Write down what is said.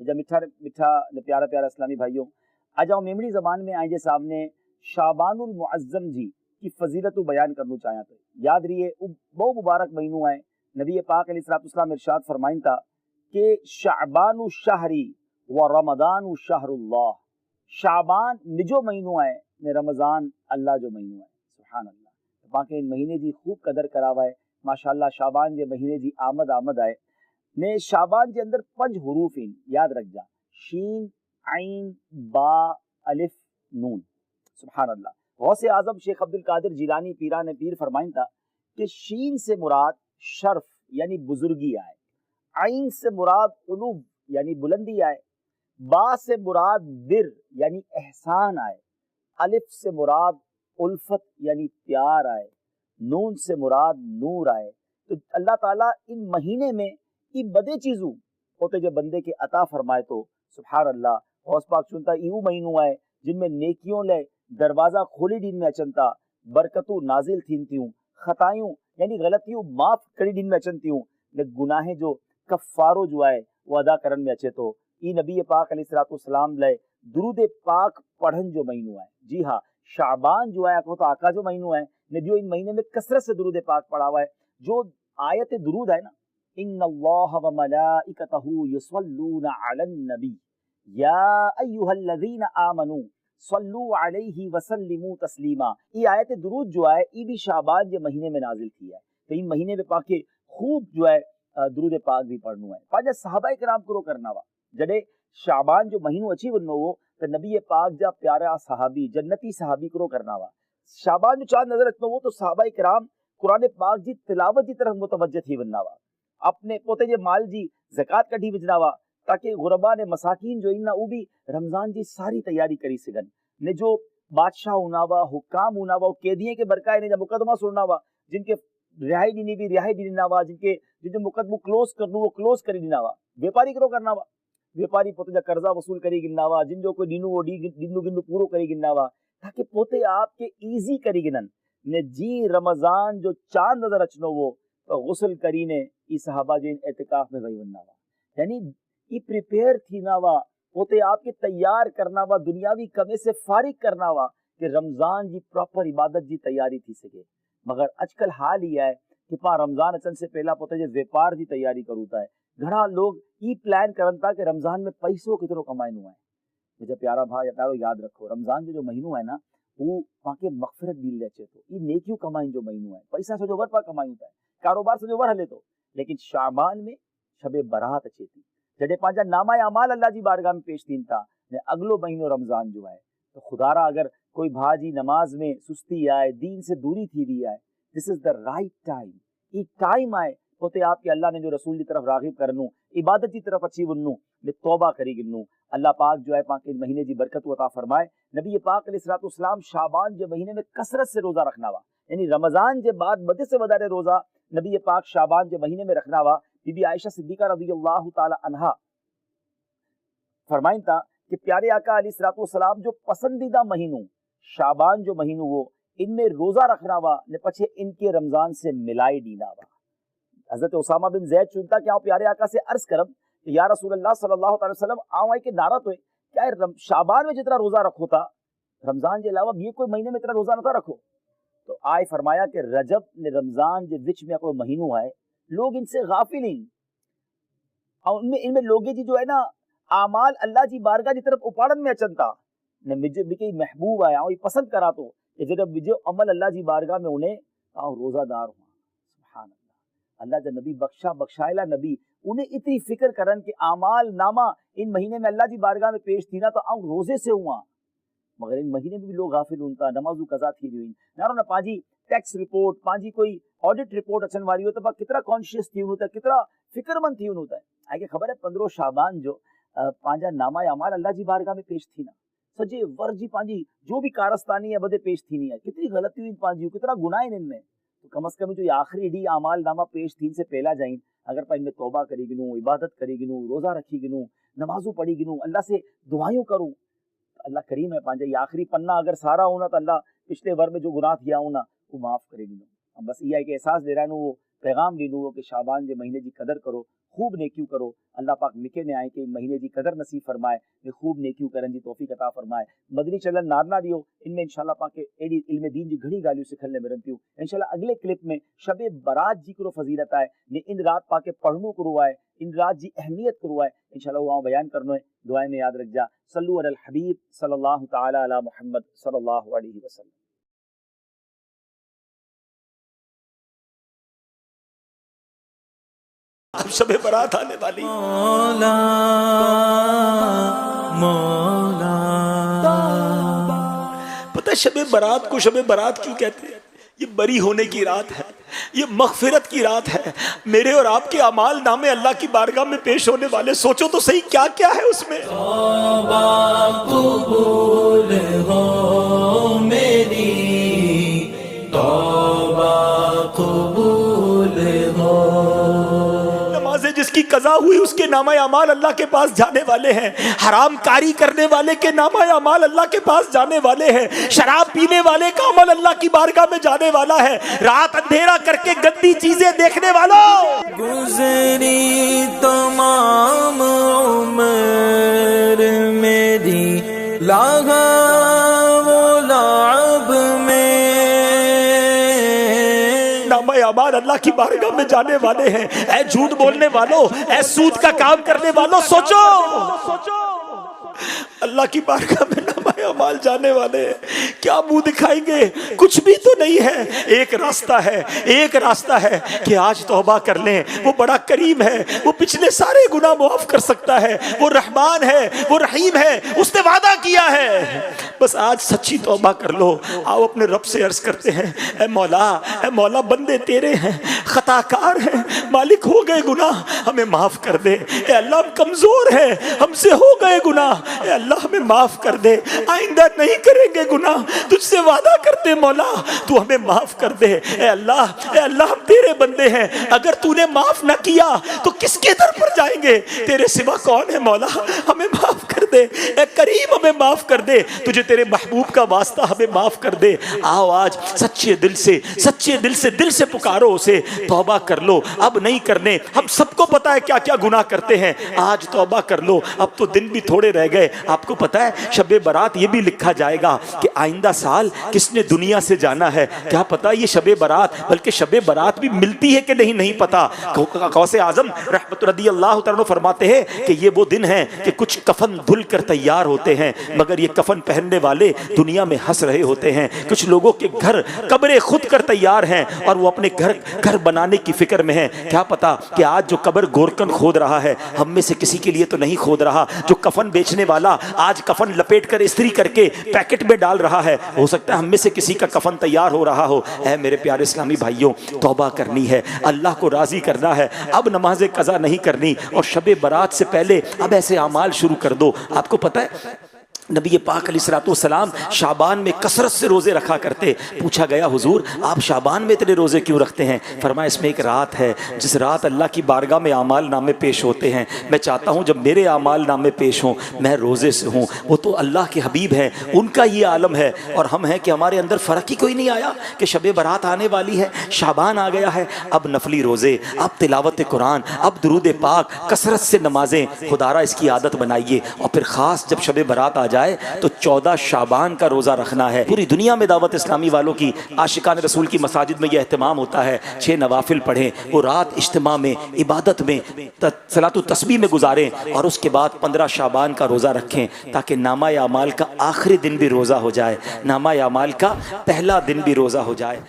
جب میٹھا میٹھا پیارا پیارا اسلامی بھائیوں، آ جاؤ میمڑی زبان میں آئیں جے سامنے شعبان المعظم جی کی فضیلت بیان کرنا چاہیے تو یاد رہیے بہت مبارک مہینوں ہے. نبی پاک علیہ الصلوۃ والسلام ارشاد فرمائن تھا کہ شعبان الشہری و رمضان الشہر اللہ. شعبان نجو مہینوں ہے نے رمضان اللہ جو مہینوں ہے. سبحان اللہ. باقی ان مہینے جی خوب قدر کراوا ہے ماشاءاللہ. شعبان جے مہینے جی آمد آئے نے شعبان کے اندر 5 حروف ہیں یاد رکھ جا، شین عین با الف نون. سبحان اللہ. غوث اعظم شیخ عبد القادر جیلانی پیران پیر فرمائن تھا کہ شین سے مراد شرف یعنی بزرگی آئے، عین سے مراد علو یعنی بلندی آئے، با سے مراد بر یعنی احسان آئے، الف سے مراد الفت یعنی پیار آئے، نون سے مراد نور آئے. تو اللہ تعالیٰ ان مہینے میں یہ بدے چیزوں ہوتے جو بندے کے عطا فرمائے تو سبحان اللہ. غوث پاک چنتا ایو مہینوں آئے جن میں نیکیوں لے دروازہ کھولی دین میں اچنتا، برکتوں نازل تھینتیوں، خطائیوں یعنی غلطیوں معاف کری دین میں اچنتیوں، گناہیں جو کفارو جو آئے وہ ادا کرن میں اچے تو ای نبی پاک علیہ الصلوۃ والسلام لے درود پاک پڑھن جو مہینوں ہے. جی ہاں شعبان جو ہے تو آقا جو مہینوں ہے نبیوں ان مہینے میں کثرت سے درود پاک پڑھا ہوا ہے. جو آیت درود ہے نا، ان اللہ و ملائکتہ یصلون علی النبی یا ایھا الذین آمنوا صلوا علیہ وسلموا تسلیما. یہ آیت درود جو ہے یہ بھی شعبان کے مہینے میں نازل کی ہے. تو ان مہینے میں پاک کے خوب جو ہے درود پاک بھی پڑھنو ہے. پانچ صحابہ کرام کرو کرنا وا جڑے شعبان جو مہینوں اچھی ونو ہو تو نبی پاک جا پیارا صحابی جنتی صحابی کرو کرنا وا. شعبان جو چاند نظر رکھنا ہو تو صحابہ کرام قرآن پاک جی تلاوت جی طرف متوجہ تھی وننا وا. اپنے پوتے جے مال جی زکات کڈی وجنا وا تاکہ غربا نے مساکین جو انہا وہ بھی رمضان جی ساری تیاری کری سگن. نے جو بادشاہ ہونا وا حکام ہونا وا قیدیے کے برکائے نے جب مقدمہ سننا وا، جن کے رہائی دینی بھی رہائی دینا وا، جن کے مقدمہ کلوز کرنو وہ کلوز کری دینا وا. ویپاری کرو کرنا وا، ویپاری پوتے جا قرضہ وصول کری گننا وا، جن جو کوئی دینو وہ دینو گنو پورو کری گننا وا تاکہ پوتے آپ کے ایزی کری گنن نے جی رمضان جو چاند نظر اچنو وہ غسل کرینے ای صحابہ جن اعتکاف میں بھائی وننا وا. یعنی ای پریپیئر تھی نا وا پوتے آپ کے تیار کرنا وا دنیاوی کمے سے فارغ کرنا وا کہ رمضان جی پراپر عبادت جی تیاری تھی سکے. مگر اج کل حال یہ ہے کہ پا رمضان اچن سے پہلا پوتے جے ویپار جی تیاری کروتا ہے. گھڑا لوگ ای پلان کرنتا کہ رمضان میں پیسوں کترو کمائنو ہے. مجھے پیارا بھائی پیارو یاد رکھو رمضان جو مہینوں ہے نا وہ وہاں کے مغفرت بھی لے چے تو یہ نیکیوں کمائیں جو مہینوں ہے. پیسہ سے جو ور پا کمائیں ہوتا ہے، کاروبار سے جو ور ہلے تو، لیکن شعبان میں شب برات اچھے تھی جڑے پانچا نامہ اعمال اللہ جی بارگاہ میں پیش تین تھا نے اگلو مہینوں رمضان جو ہے. تو خدا را اگر کوئی بھاجی نماز میں سستی آئے دین سے دوری تھی دی آئے دس از دا رائٹ ٹائم. یہ ٹائم آئے ہوتے آپ کے اللہ نے جو رسول کی طرف راغب کرنو عبادت کی طرف اچھی ونو نے توبہ کری گنو. اللہ پاک جو ہے پاک مہینے جی برکت عطا فرمائے. نبی پاک علیہ الصلوۃ والسلام شعبان جو مہینے میں کثرت سے روزہ رکھنا وا یعنی رمضان کے بعد بدے سے بدارے روزہ نبی پاک شعبان کے مہینے میں رکھنا وا. بی بی عائشہ صدیقہ رضی اللہ تعالی عنہا فرمائن تھا کہ پیارے آقا علیہ الصلوۃ والسلام جو پسندیدہ مہینوں شعبان جو مہینوں وہ ان میں روزہ رکھنا وا نے پچھے ان کے رمضان سے ملائی دینا وا. حضرت اسامہ بن زید چنتا کہ آؤ پیارے آقا سے عرض کرم کہ یا رسول اللہ صلی اللہ علیہ وسلم آؤ آئی کے نعرہ تو ہے کیا شعبان میں جتنا روزہ رکھو تھا رمضان کے علاوہ یہ کوئی مہینے میں اتنا روزہ نہ تھا رکھو. تو آئے فرمایا کہ رجب نے رمضان جو وچ میں کوئی مہینوں ہے لوگ ان سے غافل ہیں اور ان میں لوگے جی جو ہے نا اعمال اللہ جی بارگاہ کی طرف اپاڑن میں اچنتا نے مجھے بھی محبوب آیا اور پسند کرا تو کہ جب مجھے عمل اللہ جی بارگاہ میں انہیں آؤ روزہ دار ہوا. سبحان اللہ. اللہ جب نبی بخشائلہ نبی انہیں اتنی فکر کرن کہ اعمال نامہ ان مہینے میں اللہ جی بارگاہ میں پیش تھی نا تو آؤ روزے سے ہوا. مگر ان مہینے میں بھی لوگ غافل ہونتا نمازو قضا تھی ہوئی نارو نہ پانجی ٹیکس رپورٹ پانجی کوئی آڈٹ رپورٹ اچن واری ہو تو با کتنا کانشیس تھی ہوتا ہے کتنا فکر مند تھی ہوتا ہے. آگے خبر ہے 15 شعبان جو پانجا نامہ اعمال اللہ جی بارگاہ میں پیش تھی نا سجے ور جی پانجی جو بھی کارستانی ہے بدے پیش تھی نہیں ہے کتنی غلطی ہوئی پانجی کتنا گناہ ان میں. تو کم از کم جو یہ آخری ڈی اعمال نامہ پیش تھی سے پہلا جائیں اگر پا ان میں توبہ کری گنو عبادت کری گنو روزہ رکھی گنو نمازو پڑھی گنو اللہ سے دعائیوں کروں اللہ کریم ہے پانجا یہ آخری پنہ اگر سارا ہونا تو اللہ پچھلے ور میں جو گناہ کیا ہونا وہ معاف کرے گنو. بس یہ ہے کہ احساس دے رہا ہے وہ پیغام دینو کہ شعبان کے مہینے کی قدر کرو خوب نیکیوں کرو اللہ پاک مکے نے آئے کہ مہینے جی قدر نصیب فرمائے نے خوب نیکیوں کرن جی توفیق عطا فرمائے مدنی چلن نارنا دیو ان میں انشاءاللہ پاک ایڈی علم دین جی گھڑی گالیوں سکھلنے مرنتیوں انشاءاللہ اگلے کلپ میں شب برات جی کرو فضیلت آئے نے ان رات پاک پڑھنو کرو آئے ان رات جی اہمیت کرو آئے انشاءاللہ وہ بیان کرنو ہے دعائیں میں یاد رکھ جا صلو علی الحبیب صلی اللہ تعالی علی محمد صلی اللہ علیہ وسلم. اب شب برات آنے والی مولا مولا. پتہ ہے شب برات کو شب برات کیوں کہتے ہیں؟ یہ بری ہونے کی رات ہے, یہ مغفرت کی رات ہے. میرے اور آپ کے اعمال نامے اللہ کی بارگاہ میں پیش ہونے والے, سوچو تو صحیح کیا کیا ہے اس میں. توبہ قبول ہو میری, توبہ قبول ہو. نمازیں جس کی قضا ہوئی اس کے نامہ اعمال اللہ کے پاس جانے والے ہیں. حرام کاری کرنے والے کے نامہ اعمال اللہ کے پاس جانے والے ہیں. شراب پینے والے کا عمل اللہ کی بارگاہ میں جانے والا ہے. رات اندھیرا کر کے گندی چیزیں دیکھنے والوں, گزری تمام عمر میری لاغا و لعب میں, نامہ اعمال اللہ کی بارگاہ میں جانے والے ہیں. اے جھوٹ بولنے والوں, اے سود کا کام کرنے والوں, سوچو اللہ کی بارگاہ میں نامہ اعمال جانے والے ہیں. کیا منہ دکھائیں گے؟ کچھ بھی تو نہیں ہے. ایک راستہ ہے, ایک راستہ ہے کہ آج توبہ کر لیں. وہ بڑا کریم ہے, وہ پچھلے سارے گناہ معاف کر سکتا ہے. وہ رحمان ہے, وہ رحیم ہے, اس نے وعدہ کیا ہے. بس آج سچی توبہ کر لو. آؤ اپنے رب سے عرض کرتے ہیں, اے مولا بندے تیرے ہیں, خطا کار ہیں, مالک ہو گئے گناہ, ہمیں معاف کر دے. اے اللہ ہم کمزور ہیں, ہم سے ہو گئے گناہ, اے اللہ ہمیں معاف کر دے. آئندہ نہیں کریں گے گناہ, تجھ سے وعدہ کرتے مولا تو ہمیں معاف کر دے. اے اللہ ہم تیرے بندے ہیں, اگر تو نے معاف نہ کیا تو کس کے در پر جائیں گے؟ تیرے سوا کون ہے مولا, ہمیں معاف کر دے. اے کریم ہمیں معاف کر دے, تجھے تیرے محبوب کا واسطہ ہمیں معاف کر دے. آؤ آج سچے دل سے پکارو اسے, توبہ کر لو. اب نہیں کرنے, ہم سب کو پتا ہے کیا کیا گناہ کرتے ہیں. آج توبہ کر لو, اب تو دن بھی تھوڑے رہ گئے. آپ کو پتا ہے شب برات یہ بھی لکھا جائے گا کہ آئندہ سال کس نے دنیا سے جانا ہے. کیا پتا یہ شب برات, بلکہ شب برات بھی ملتی ہے کہ نہیں پتا. غوث اعظم رحمت رضی اللہ تعالیٰ فرماتے ہیں کہ یہ وہ دن ہے کہ کچھ کفن دھل کر تیار ہوتے ہیں, مگر یہ کفن پہننے والے دنیا میں ہنس رہے ہوتے ہیں. کچھ لوگوں کے گھر قبریں خود کر تیار ہیں اور وہ اپنے گھر بنانے کی فکر میں ہیں. کیا پتا کہ آج جو قبر گورکن کھود رہا ہے ہم میں سے کسی کے لیے تو نہیں کھود رہا. جو کفن بیچنے والا آج کفن لپیٹ کر استری کر کے پیکٹ میں ڈال رہا ہے, ہو سکتا ہے ہم میں سے کسی کا کفن تیار ہو رہا ہو. اے میرے پیارے اسلامی بھائیوں, توبہ کرنی ہے, اللہ کو راضی کرنا ہے. اب نماز قضا نہیں کرنی, اور شب برات سے پہلے اب ایسے اعمال شروع کر دو. آپ کو پتہ ہے نبی پاک علیہ الصلوۃ والسلام شعبان میں کثرت سے روزے رکھا کرتے. پوچھا گیا حضور آپ شعبان میں اتنے روزے کیوں رکھتے ہیں؟ فرمایا اس میں ایک رات ہے جس رات اللہ کی بارگاہ میں اعمال نامے پیش ہوتے ہیں. میں چاہتا ہوں جب میرے اعمال نامے پیش ہوں میں روزے سے ہوں. وہ تو اللہ کے حبیب ہیں, ان کا یہ عالم ہے, اور ہم ہیں کہ ہمارے اندر فرق ہی کوئی نہیں آیا کہ شب برات آنے والی ہے, شعبان آ گیا ہے. اب نفلی روزے, اب تلاوت قرآن, اب درود پاک, کثرت سے نمازیں, خدا را اس کی عادت بنائیے. اور پھر خاص جب شب برات آ جائے تو 14 شعبان کا روزہ رکھنا ہے. پوری دنیا میں دعوت اسلامی والوں کی, عاشقان رسول کی مساجد میں یہ اہتمام ہوتا ہے 6 نوافل پڑھیں, وہ رات اجتماع میں عبادت میں صلاۃ التسبیح میں گزاریں, اور اس کے بعد 15 شعبان کا روزہ رکھیں تاکہ نامہ اعمال کا آخری دن بھی روزہ ہو جائے, نامہ اعمال کا پہلا دن بھی روزہ ہو جائے.